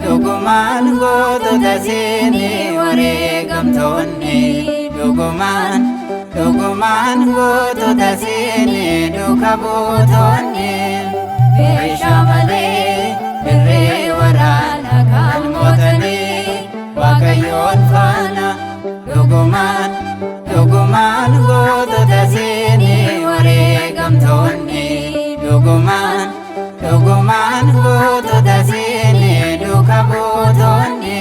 Dhugumaan gootota seenii wareegamtoonni dhugumaan gootota seenii duuka buutonni meeshaa malee dirree waraanaa kan mootanii Waaqayyoon faana dhugumaan gootota seenii wareegamtoonni dhugumaan gootota seenii duuka buutonni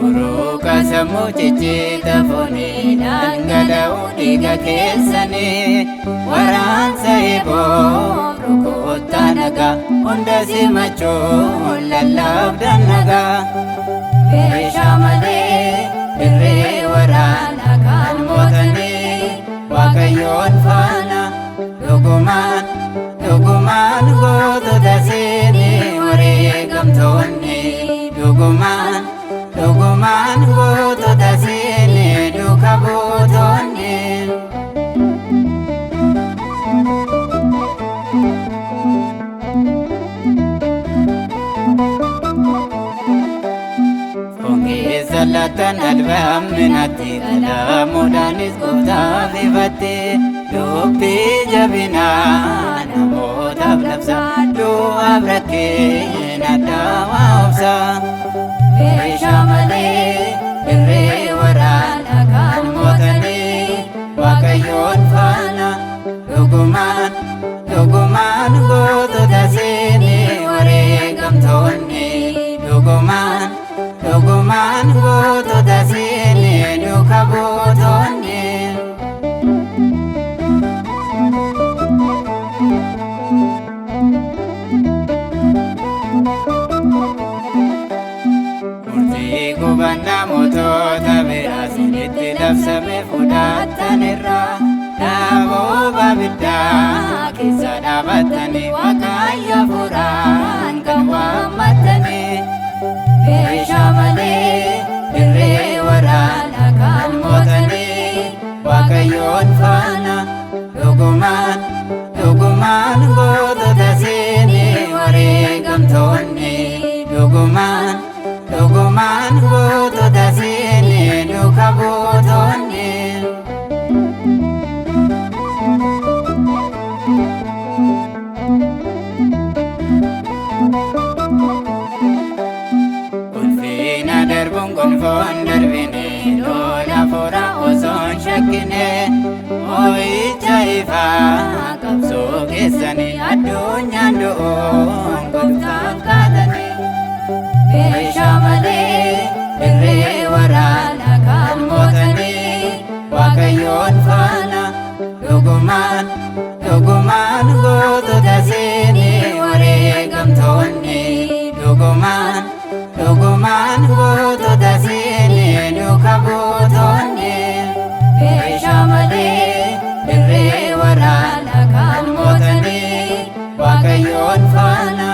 Uruuka sammuu cicciita foonii dhangala'u dhiiga keessanii waraansa eeboo rukuttaa nagaa hunda simachuun lallabdan nagaa meeshaa malee dirree waraanaa kan mootanii Waaqayyoon faana dhugumaan gootota seenii wareegamtoonni dhugumaan gootota seenii duuka buutonni Salatan albaaminatti qalaamuudhaanis gooftaaf ifatte dubbii jabinaa namootaaf labsa du'aaf rakkeen addaawaa obsa meeshaa malee dirree waraanaa kan mootanii Waaqayyoon faana dhugumaan gootota seenii wareegamtoonni dhugumaan gootota seenii duuka buutonni murtii gubannaa mootota biraasinitti labsame fudhattanirraa dhaaboo abiddaa keessa dhaabattanii Waaqayyo hafuuraan kan waammattanii meeshaa malee dirree waraanaa kan mootanii Waaqayyoon faana dhugumaan gootota seenii wareegamtoonni dhugumaan gootota seenii duuka buutonni darbuun gonfoon darbine lola fuura osoon shakkine moo'icha ifaa qabsoo keessanii addunyaan du'uun gooftaan kaatanii meeshaa malee dirree waraanaa kan mootanii Waaqayyoon faana dhugumaan gootota seenii wareegamtoonni dhugumaan gootota seenii duuka buutonni meeshaa malee dirree waraanaa kan mootanii Waaqayyoon faana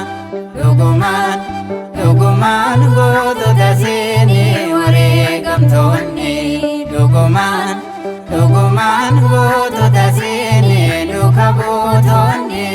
dhugumaan gootota seenii wareegamtoonni dhugumaan gootota seenii duuka buutonni